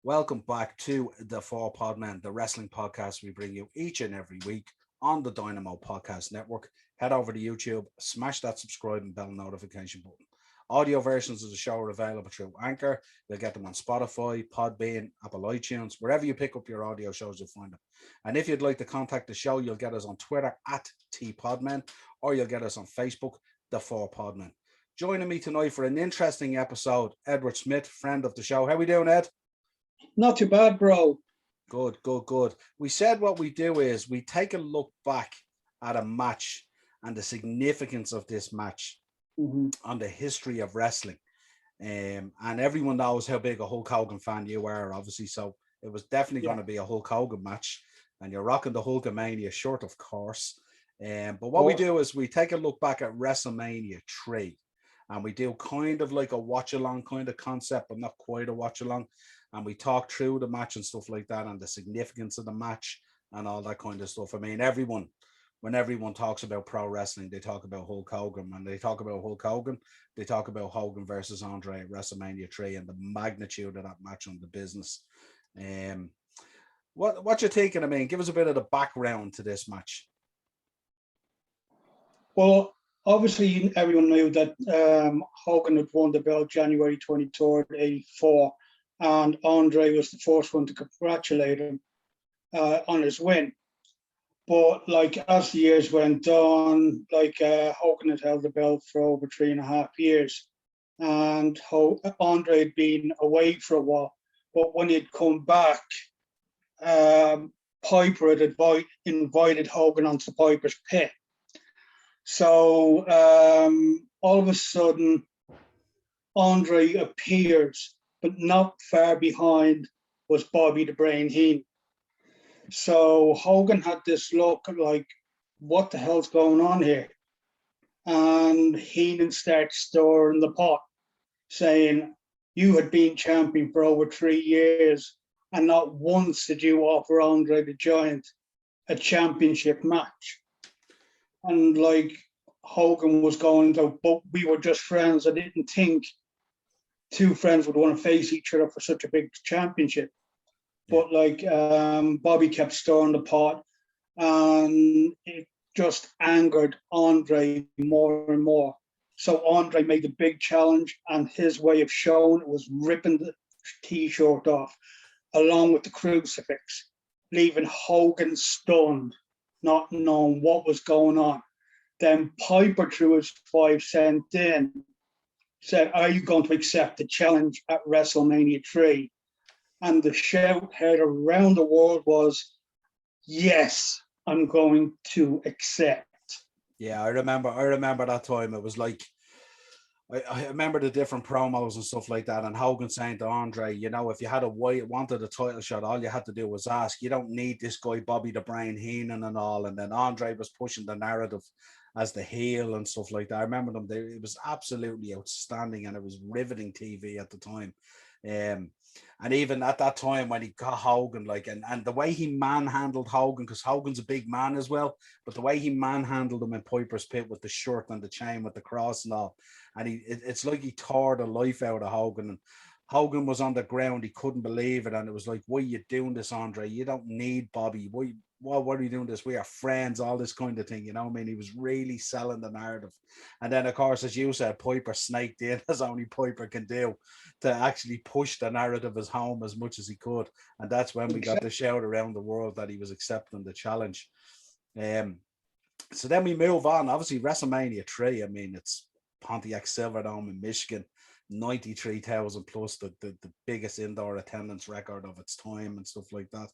Welcome back to the Four Podmen, the wrestling podcast we bring you each and every week on the Dynamo Podcast Network. Head over to YouTube, smash that subscribe and bell notification button. Audio versions of the show are available through Anchor. You'll get them on Spotify, Podbean, Apple iTunes, wherever you pick up your audio shows, you'll find them. And if you'd like to contact the show, you'll get us on Twitter at TPodmen, or you'll get us on Facebook, the Four Podmen. Joining me tonight for an interesting episode, Edward Smith, friend of the show. How we doing, Ed? Not too bad, bro. Good, good, good. We said what we do is we take a look back at a match and the significance of this match on the history of wrestling. And everyone knows how big a Hulk Hogan fan you are, obviously. So it was definitely going to be a Hulk Hogan match. And you're rocking the Hulkamania shirt, of course. But what we do is we take a look back at WrestleMania 3. And we do kind of like a watch-along kind of concept, but not quite a watch-along. And we talk through the match and stuff like that and the significance of the match and all that kind of stuff. I mean, when everyone talks about pro wrestling, they talk about Hulk Hogan. When they talk about Hulk Hogan, they talk about Hogan versus Andre at WrestleMania 3 and the magnitude of that match on the business. What you thinking? I mean, give us a bit of the background to this match. Well, obviously, everyone knew that Hogan had won the belt January 23rd, 84, and Andre was the first one to congratulate him on his win. But like as the years went on, Hogan had held the belt for over 3.5 years, and Andre had been away for a while. But when he'd come back, Piper had invited Hogan onto Piper's pit. So all of a sudden, Andre appears, but not far behind was Bobby the Brain Heenan. So Hogan had this look like, what the hell's going on here? And Heenan starts stirring the pot, saying, you had been champion for over 3 years, and not once did you offer Andre the Giant a championship match. And like Hogan was going, but we were just friends. I didn't think two friends would want to face each other for such a big championship. Yeah. But Bobby kept stirring the pot, and it just angered Andre more and more. So Andre made the big challenge, and his way of showing it was ripping the t-shirt off, along with the crucifix, leaving Hogan stunned, not knowing what was going on. Then Piper threw his 5 cents in, said, are you going to accept the challenge at WrestleMania 3? And the shout heard around the world was, yes, I'm going to accept. Yeah, I remember that time. It was like, I remember the different promos and stuff like that, and Hogan saying to Andre, you know, if you had wanted a title shot, all you had to do was ask. You don't need this guy Bobby the Brain Heenan and all. And then Andre was pushing the narrative as the heel and stuff like that. I remember them. It was absolutely outstanding, and it was riveting TV at the time. And even at that time when he got Hogan, and the way he manhandled Hogan, because Hogan's a big man as well, but the way he manhandled him in Piper's Pit with the shirt and the chain with the cross and all, and it's like he tore the life out of Hogan. And Hogan was on the ground, he couldn't believe it, and it was like, why are you doing this, Andre? You don't need Bobby. What are you doing this? We are friends, all this kind of thing, you know what I mean? He was really selling the narrative. And then, of course, as you said, Piper snaked in, as only Piper can do, to actually push the narrative as home as much as he could. And that's when we got the shout around the world that he was accepting the challenge. So then we move on. Obviously, WrestleMania 3, I mean, it's Pontiac Silverdome in Michigan, 93,000 plus, the biggest indoor attendance record of its time and stuff like that.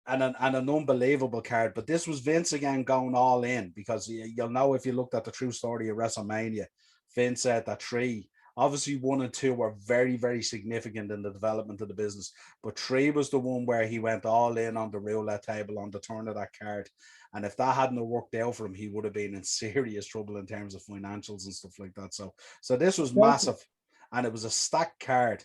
And an unbelievable card. But this was Vince again going all in, because you'll know if you looked at the true story of WrestleMania, Vince said that 3, obviously 1 and 2 were very, very significant in the development of the business. But 3 was the one where he went all in on the roulette table on the turn of that card. And if that hadn't worked out for him, he would have been in serious trouble in terms of financials and stuff like that. So this was massive, and it was a stacked card.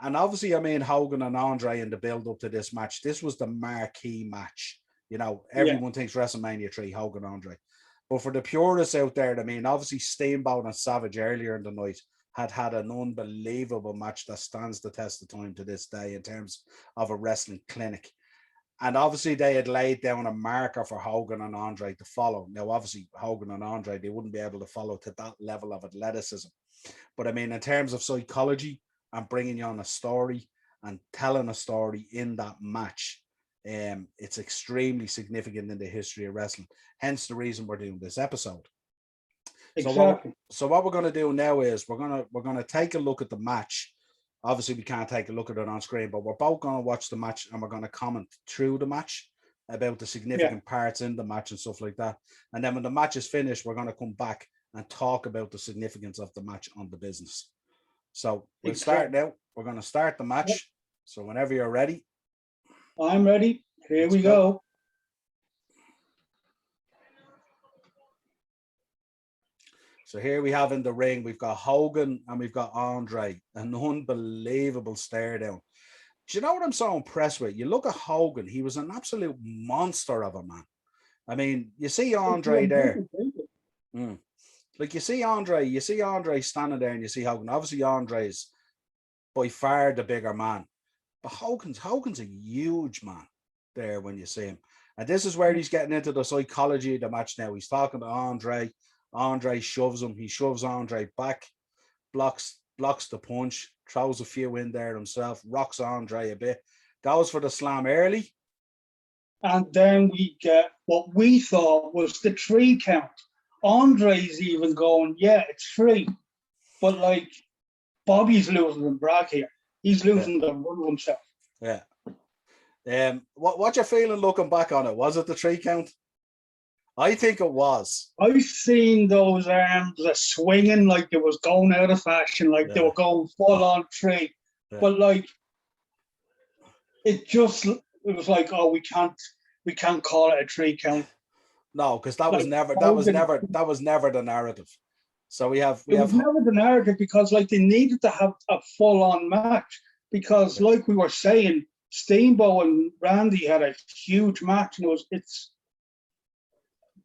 And obviously, I mean, Hogan and Andre in the build up to this match, this was the marquee match. You know, everyone thinks WrestleMania 3, Hogan, Andre. But for the purists out there, I mean, obviously Steamboat and Savage earlier in the night, had an unbelievable match that stands the test of time to this day in terms of a wrestling clinic. And obviously they had laid down a marker for Hogan and Andre to follow. Now, obviously, Hogan and Andre, they wouldn't be able to follow to that level of athleticism. But I mean, in terms of psychology and bringing you on a story and telling a story in that match, it's extremely significant in the history of wrestling. Hence the reason we're doing this episode. Exactly. So what we're going to do now is we're going to take a look at the match. Obviously, we can't take a look at it on screen, but we're both going to watch the match and we're going to comment through the match about the significant parts in the match and stuff like that. And then when the match is finished, we're going to come back and talk about the significance of the match on the business. So we'll start now. We're going to start the match. So whenever you're ready. I'm ready. Here we go. So here we have in the ring, we've got Hogan and we've got Andre, an unbelievable stare down. Do you know what I'm so impressed with? You look at Hogan, he was an absolute monster of a man. I mean, you see Andre there. Like you see Andre standing there and you see Hogan. Obviously, Andre is by far the bigger man. But Hogan's a huge man there when you see him. And this is where he's getting into the psychology of the match now. He's talking to Andre. Andre shoves him. He shoves Andre back, blocks the punch, throws a few in there himself, rocks Andre a bit, goes for the slam early. And then we get what we thought was the 3 count. Andre's even going, yeah, it's 3. But like Bobby's losing the brag here. He's losing the run of himself. Yeah. What you feeling looking back on it? Was it the 3 count? I think it was. I've seen those arms swinging like it was going out of fashion, like they were going full on 3. Yeah. But like it was like, oh, we can't call it a 3 count. No, because that was never the narrative. So we have never the narrative because like they needed to have a full on match because like we were saying, Steamboat and Randy had a huge match and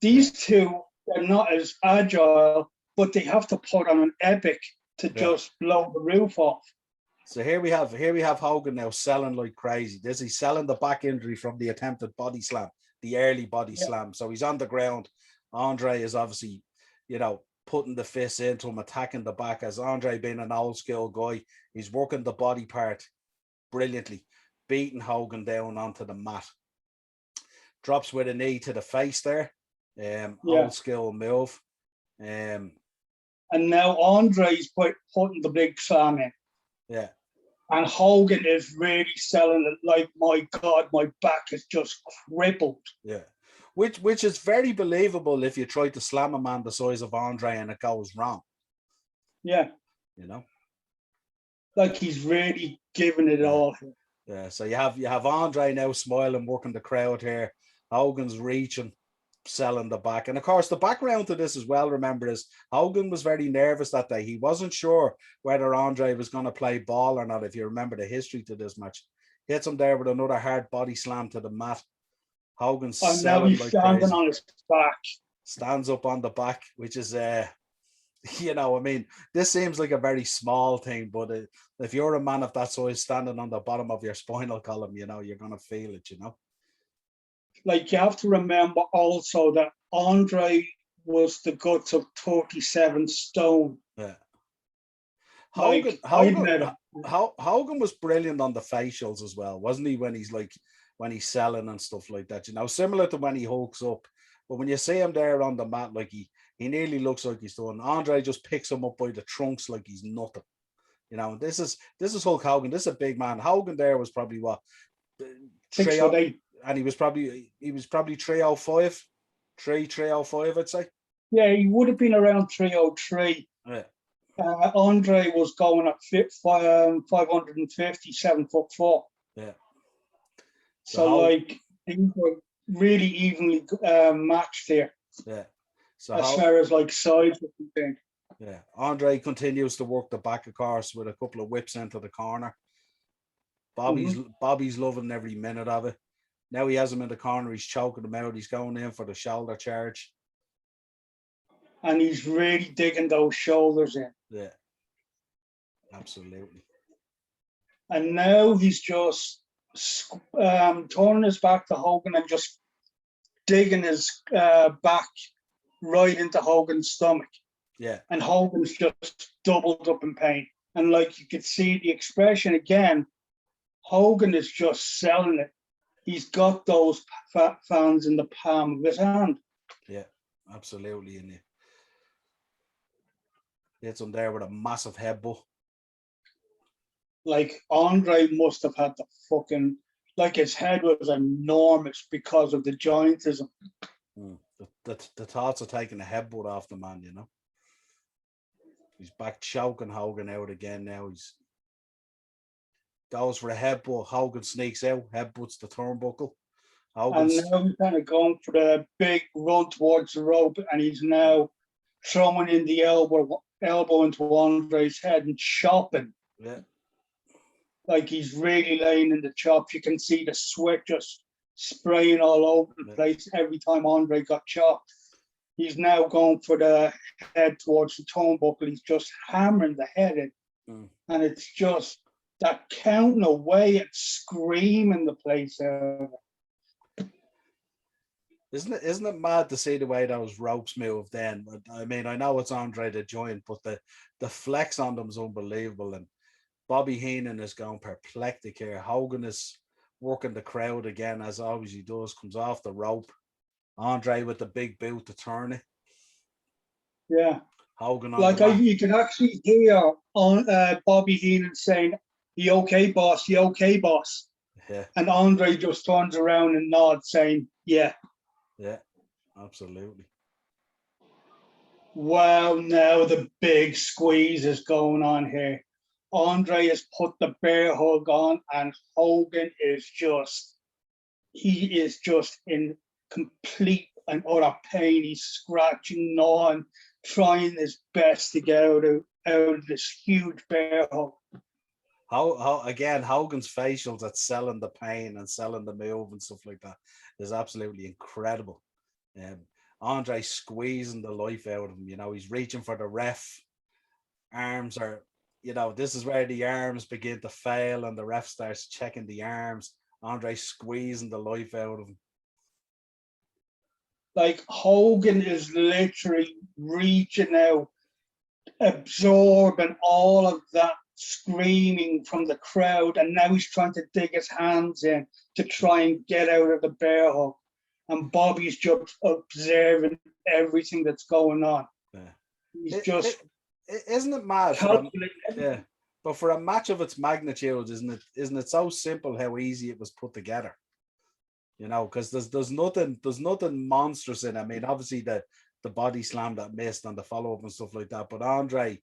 these two are not as agile, but they have to put on an epic to just blow the roof off. So here we have Hogan now selling like crazy. He's selling the back injury from the attempted body slam, the early body slam. So he's on the ground. Andre is obviously, putting the fists into him, attacking the back. As Andre being an old school guy, he's working the body part brilliantly, beating Hogan down onto the mat. Drops with a knee to the face there. Old skill move. And now Andre's putting the big slam in. Yeah. And Hogan is really selling it like, my God, my back is just crippled. Yeah. Which is very believable if you try to slam a man the size of Andre and it goes wrong. Yeah. Like he's really giving it all. Yeah. So you have Andre now smiling, working the crowd here. Hogan's reaching, selling the back. And of course, the background to this as well, remember, is Hogan was very nervous that day. He wasn't sure whether Andre was going to play ball or not, if you remember the history to this match. Hits him there with another hard body slam to the mat. Hogan's now he's like standing on his back. Stands up on the back, which is, I mean, this seems like a very small thing, but if you're a man of that size standing on the bottom of your spinal column, you're going to feel it, Like you have to remember also that Andre was the guts of 37 stone. Yeah. Hogan was brilliant on the facials as well, wasn't he? When he's selling and stuff like that, similar to when he hulks up. But when you see him there on the mat, like he nearly looks like he's doing. Andre just picks him up by the trunks like he's nothing. This is Hulk Hogan. This is a big man. Hogan there was probably what 6'8", and he was probably 305, 305, I'd say. Yeah, he would have been around 303. Yeah. Andre was going at 550, 7'4". Yeah. So things were really evenly matched there. Yeah. So as far as like size was concerned. Yeah. Andre continues to work the back, of course, with a couple of whips into the corner. Bobby's loving every minute of it. Now he has him in the corner. He's choking him out. He's going in for the shoulder charge. And he's really digging those shoulders in. Yeah. Absolutely. And now he's just turning his back to Hogan and just digging his back right into Hogan's stomach. Yeah. And Hogan's just doubled up in pain. And like you could see the expression again, Hogan is just selling it. He's got those fans in the palm of his hand. Yeah, absolutely. And you hits him there with a massive headbutt. Like Andre must have had the fucking, like his head was enormous because of the giantism. The thoughts of taking a headbutt off the man, you know. He's back choking Hogan out again now. He's goes for a headbutt. Hogan sneaks out, headbutts the turnbuckle. And now he's kind of going for the big run towards the rope, and he's now throwing in the elbow into Andre's head and chopping. Yeah. Like he's really laying in the chops. You can see the sweat just spraying all over the place every time Andre got chopped. He's now going for the head towards the turnbuckle. He's just hammering the head in. And it's just that counting away and screaming the place out. Isn't it mad to see the way those ropes move then? I mean, I know it's Andre the Giant, but the flex on them is unbelievable. And Bobby Heenan is going perplectic here. Hogan is working the crowd again, as always he does, comes off the rope. Andre with the big boot to turn it. Yeah. Hogan on like you can actually hear on Bobby Heenan saying, "You okay, boss? You okay, boss?" Yeah. And Andre just turns around and nods, saying, "Yeah." Yeah, absolutely. Wow, now the big squeeze is going on here. Andre has put the bear hug on, and Hogan is he is just in complete and utter pain. He's scratching, gnawing, trying his best to get out of this huge bear hug. How again, Hogan's facials at selling the pain and selling the move and stuff like that is absolutely incredible. Andre squeezing the life out of him. You know, he's reaching for the ref. Arms are, you know, this is where the arms begin to fail and the ref starts checking the arms. Andre squeezing the life out of him. Like Hogan is literally reaching out, absorbing all of that screaming from the crowd, and now he's trying to dig his hands in to try and get out of the bear hug. And Bobby's just observing everything that's going on. Yeah. He's isn't it mad? Yeah, but for a match of its magnitude, isn't it so simple how easy it was put together? You know, because there's nothing monstrous in it. I mean, obviously the body slam that missed and the follow up and stuff like that, but Andre,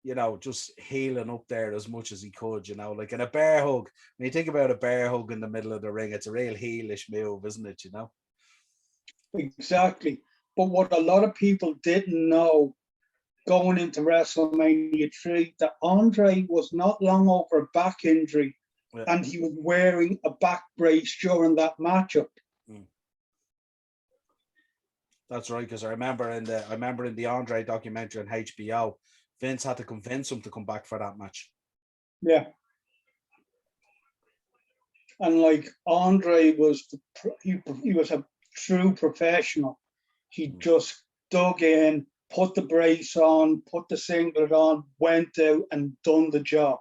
you know, just healing up there as much as he could, you know, like in a bear hug. When you think about a bear hug in the middle of the ring, it's a real heelish move, isn't it? You know? Exactly. But what a lot of people didn't know going into WrestleMania 3, that Andre was not long over a back injury, and he was wearing a back brace during that matchup. That's right, because I remember in the Andre documentary on HBO, Vince had to convince him to come back for that match. Yeah. And like Andre was, he was a true professional. He just dug in, put the brace on, put the singlet on, went out and done the job.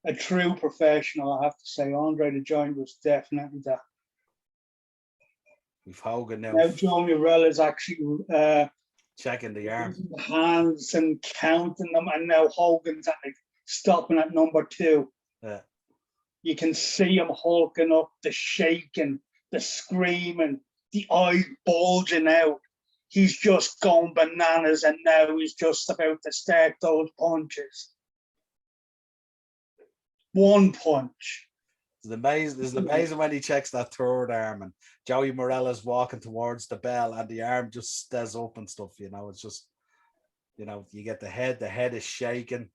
A true professional, I have to say. Andre the Giant was definitely that. With Hogan now. Now Joe Morell is actually checking the arm, hands and counting them, and now Hogan's stopping at number 2. Yeah. You can see him hulking up, the shaking, the screaming, the eye bulging out. He's just going bananas, and now he's just about to start those punches. One punch. It's amazing when he checks that third arm and Joey Morella's walking towards the bell and the arm just stays up and stuff, you know. It's just, you know, you get the head is shaking,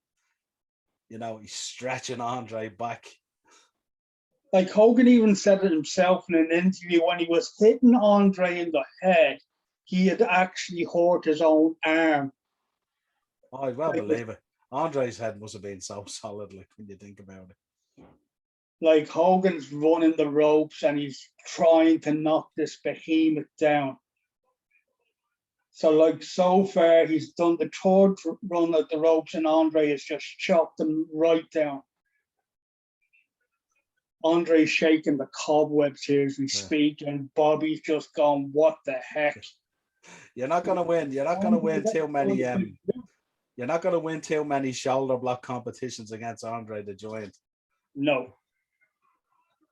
you know, he's stretching Andre back. Like Hogan even said it himself in an interview, when he was hitting Andre in the head, he had actually hurt his own arm. Oh, I well believe it. Andre's head must have been so solid, like when you think about it. Like Hogan's running the ropes and he's trying to knock this behemoth down. So, like, so far, he's done the third run at the ropes, and Andre has just chopped him right down. Andre's shaking the cobwebs here as we speak, and Bobby's just going, "What the heck?" You're not gonna win. You're not gonna win too many. You're not gonna win too many shoulder block competitions against Andre the Giant. No.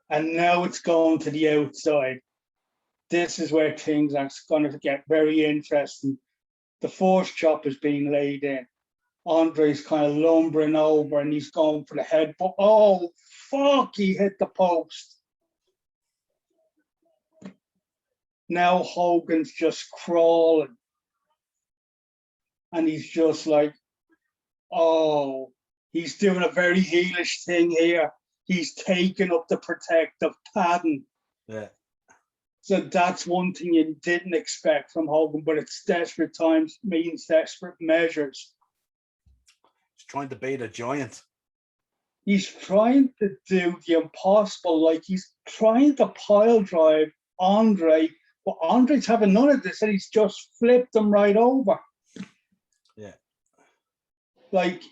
And now it's going to the outside. This is where things are going to get very interesting. The force chop is being laid in. Andre's kind of lumbering over and he's going for the head. But oh, fuck, he hit the post. Now Hogan's just crawling. And he's just like, oh, he's doing a very heelish thing here. He's taking up the protective padding. Yeah. So that's one thing you didn't expect from Hogan, but it's desperate times means desperate measures. He's trying to beat a giant. He's trying to do the impossible, like he's trying to pile drive Andre, but Andre's having none of this, and he's just flipped him right over. Yeah. Like,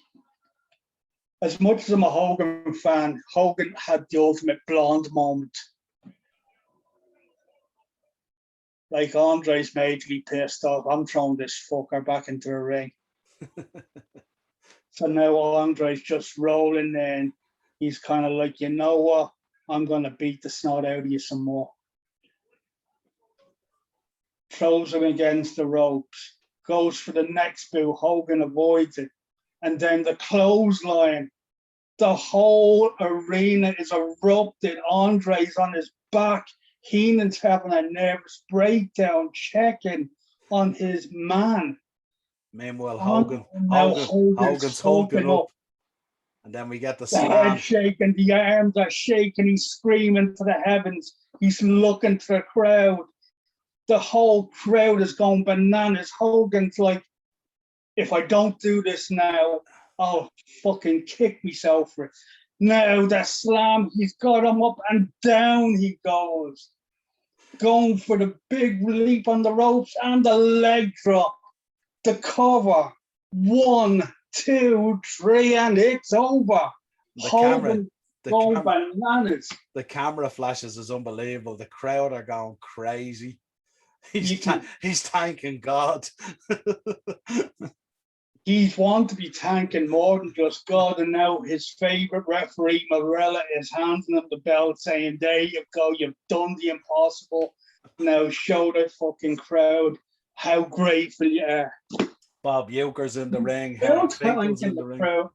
as much as I'm a Hogan fan, Hogan had the ultimate blonde moment. Like, Andre's majorly pissed off. I'm throwing this fucker back into the ring. So now Andre's just rolling in. He's kind of like, you know what? I'm going to beat the snot out of you some more. Throws him against the ropes. Goes for the next boot. Hogan avoids it. And then the clothesline. The whole arena is erupted. Andre's on his back. Heenan's having a nervous breakdown, checking on his man. Meanwhile, Hogan's hulking up. And then we get the slam. Head shaking, the arms are shaking, he's screaming to the heavens. He's looking to the crowd. The whole crowd is going bananas. Hogan's like, if I don't do this now, I'll fucking kick myself for it. Now the slam, he's got him up and down he goes. Going for the big leap on the ropes and the leg drop. The cover. 1, 2, 3, and it's over. The bananas. The camera flashes is unbelievable. The crowd are going crazy. He's thanking God. He's want to be thanking more than just God, and now his favorite referee, Morella, is handing him the belt, saying, "There you go, you've done the impossible. Now show the fucking crowd how grateful you are." Bob Euchre's in the ring. Howard Finkel's in the ring.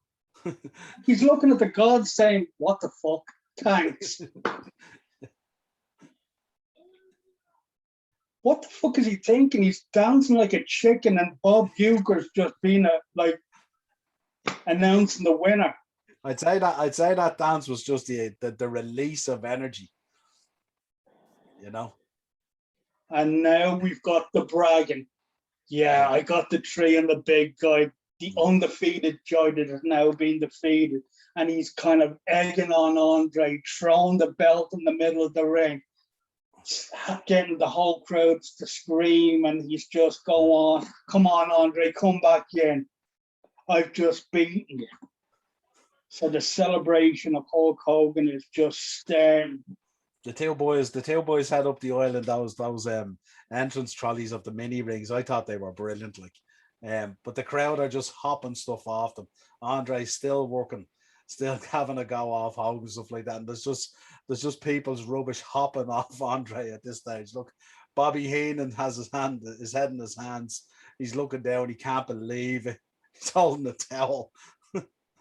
He's looking at the gods saying, "What the fuck? Thanks." What the fuck is he thinking? He's dancing like a chicken, and Bob Euchre's just been announcing the winner. I'd say that dance was just the release of energy, you know. And now we've got the bragging. Yeah, I got the 3 and the big guy, the undefeated guy that has now been defeated, and he's kind of egging on Andre, throwing the belt in the middle of the ring, getting the whole crowd to scream, and he's just go on, "Come on, Andre, come back in. I've just beaten you." So the celebration of Hulk Hogan is just staring. The two boys head up the aisle in those entrance trolleys of the mini rings. I thought they were brilliant, but the crowd are just hopping stuff off them. Andre's still working, still having a go off Hogan, stuff like that. And there's just people's rubbish hopping off Andre at this stage. Look, Bobby Heenan has his head in his hands. He's looking down. He can't believe it. He's holding a towel.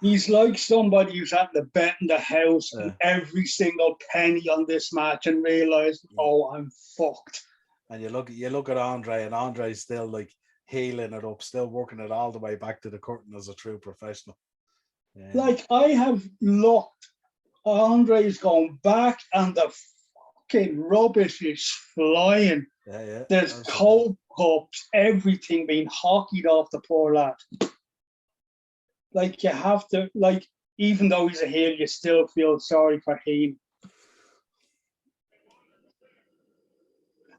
He's like somebody who's had to bet in the house every single penny on this match and realized, oh, I'm fucked. And you look at Andre, and Andre's still like healing it up, still working it all the way back to the curtain as a true professional. Yeah. Like, I have looked, Andre's going back, and the fucking rubbish is flying. Yeah. There's cold cups, everything being hockeyed off the poor lad. Like you have to, like, even though he's a heel, you still feel sorry for him.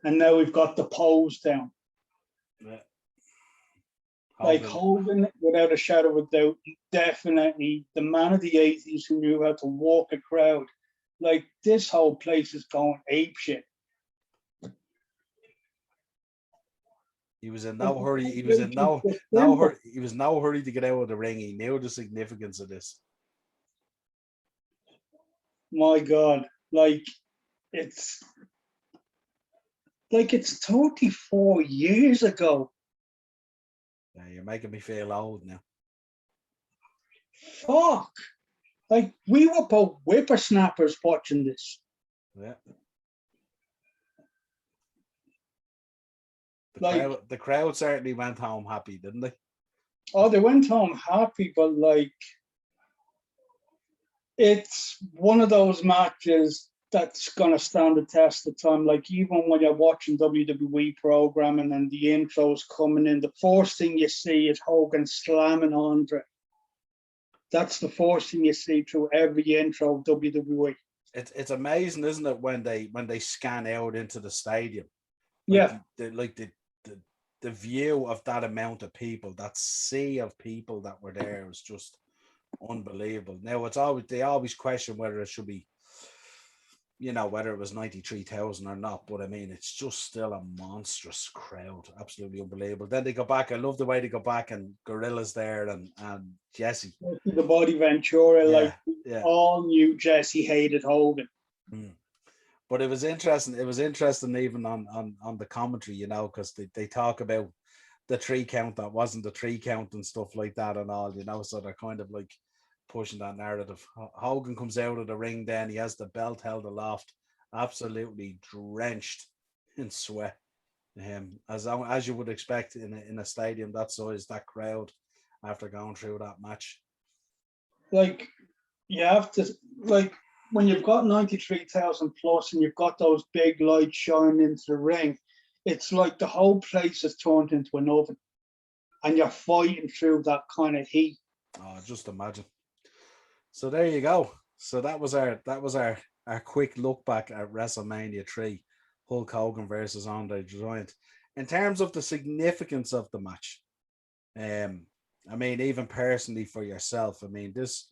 And now we've got the pose down. Yeah. Like Hogan. Hogan, without a shadow of a doubt, definitely the man of the 80s who knew how to walk a crowd. Like this whole place is going apeshit. He was in Like, no hurry. He was in no hurry. He was no hurry to get out of the ring. He knew the significance of this. My God, it's it's 34 years ago. Yeah, you're making me feel old now. Fuck. Like we were both whippersnappers watching this. Yeah. The crowd certainly went home happy, didn't they? Oh, they went home happy, but like it's one of those matches that's gonna stand the test of time. Like even when you're watching WWE programming and the intros coming in, the first thing you see is Hogan slamming Andre. That's the first thing you see through every intro of WWE. It's amazing, isn't it, when they scan out into the stadium, like Yeah, the view of that amount of people, that sea of people that were there was just unbelievable. Now they always question whether it should be, whether it was 93,000 or not, but I mean it's just still a monstrous crowd, absolutely unbelievable. Then they go back. I love the way they go back and Gorilla's there and Jesse, the Body Ventura, yeah. all knew Jesse hated Hogan. But it was interesting. It was interesting even on the commentary, because they talk about the 3 count that wasn't the 3 count and stuff like that and all, so they're kind of like pushing that narrative. Hogan comes out of the ring, then he has the belt held aloft, absolutely drenched in sweat. As you would expect in a stadium that size, that crowd, after going through that match. Like you have to when you've got 93,000 plus and you've got those big lights shining into the ring, it's like the whole place is turned into an oven and you're fighting through that kind of heat. Oh, just imagine. So there you go. So that was our quick look back at WrestleMania 3, Hulk Hogan versus Andre the Giant. In terms of the significance of the match, I mean, even personally for yourself, I mean, this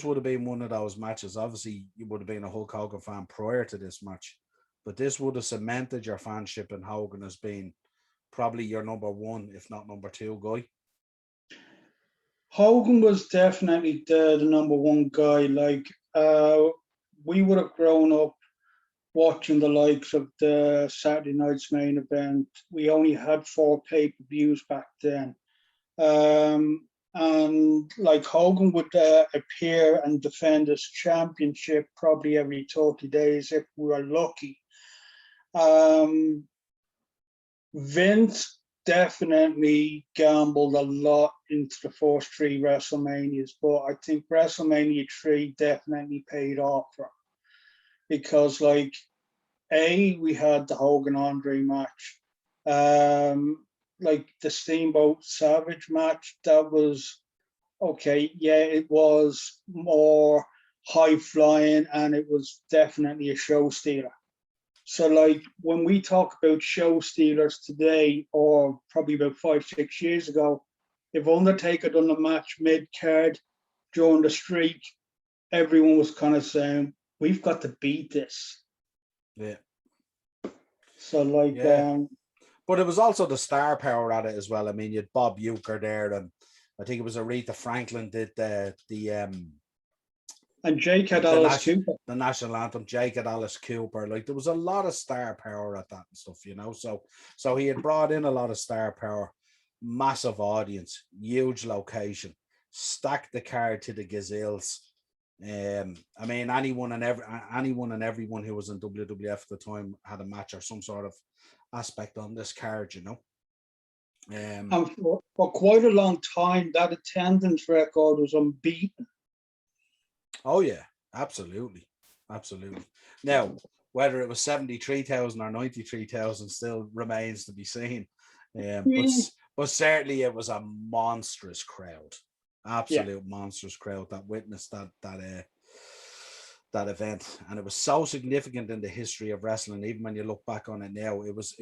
would have been one of those matches. Obviously, you would have been a Hulk Hogan fan prior to this match, but this would have cemented your fanship in Hogan as being probably your number 1, if not number 2 guy. Hogan was definitely the number 1 guy. We would have grown up watching the likes of the Saturday Night's Main Event. We only had 4 pay-per-views back then. And like Hogan would appear and defend his championship probably every 30 days if we were lucky. Vince definitely gambled a lot into the first 3 WrestleManias, but I think WrestleMania 3 definitely paid off for him because, we had the Hogan Andre match, the Steamboat Savage match. That was okay. Yeah, it was more high flying and it was definitely a show stealer. So, when we talk about show stealers today, or probably about 5-6 years ago, if Undertaker done a match mid card during the streak, everyone was kind of saying, "We've got to beat this." Yeah. So, but it was also the star power at it as well. I mean, you had Bob Uecker there, and I think it was Aretha Franklin did and Jake had Alice Cooper. The national anthem, Jake had Alice Cooper. There was a lot of star power at that and stuff, So he had brought in a lot of star power, massive audience, huge location, stacked the card to the gazelles. I mean, anyone and everyone who was in WWF at the time had a match or some sort of aspect on this card, And for quite a long time, that attendance record was unbeaten. Oh yeah, absolutely. Now, whether it was 73,000 or 93,000 still remains to be seen. But certainly it was a monstrous crowd. absolute monstrous crowd that witnessed that event, and it was so significant in the history of wrestling. Even when you look back on it now, it was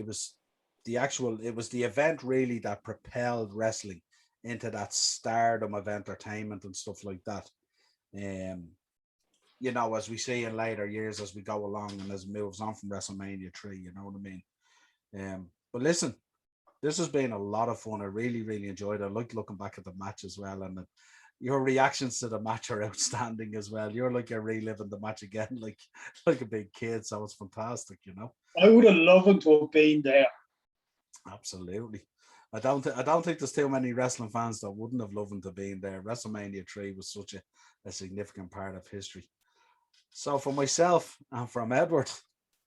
the event really that propelled wrestling into that stardom of entertainment and stuff like that. You know, as we see in later years as we go along and as it moves on from WrestleMania 3, you know what I mean? But listen, this has been a lot of fun. I really, really enjoyed it. I like looking back at the match as well. And your reactions to the match are outstanding as well. You're like you're reliving the match again, like a big kid. So it's fantastic, you know. I would have loved to have been there. Absolutely. I don't think there's too many wrestling fans that wouldn't have loved to be there. WrestleMania 3 was such a significant part of history. So for myself and from Edward,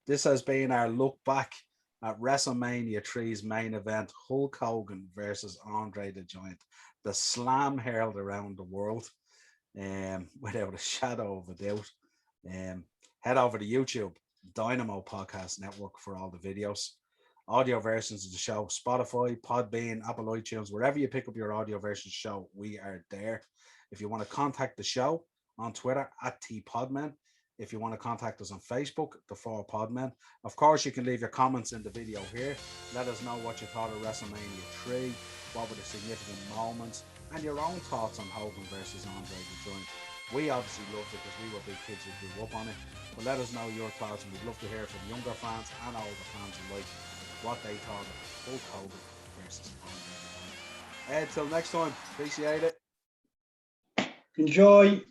this has been our look back at WrestleMania 3's main event, Hulk Hogan versus Andre the Giant. The slam hurled around the world, without a shadow of a doubt. Head over to YouTube, Dynamo Podcast Network, for all the videos. Audio versions of the show, Spotify, Podbean, Apple iTunes, wherever you pick up your audio version show, we are there. If you want to contact the show on Twitter at @tpodmen. If you want to contact us on Facebook, the 4 Podmen. Of course, you can leave your comments in the video here. Let us know what you thought of WrestleMania 3, what were the significant moments, and your own thoughts on Hogan versus Andre the Giant. We obviously loved it because we were big kids who grew up on it. But let us know your thoughts, and we'd love to hear from younger fans and older fans alike what they thought of Hulk Hogan versus Andre the Giant. Till next time, appreciate it. Enjoy.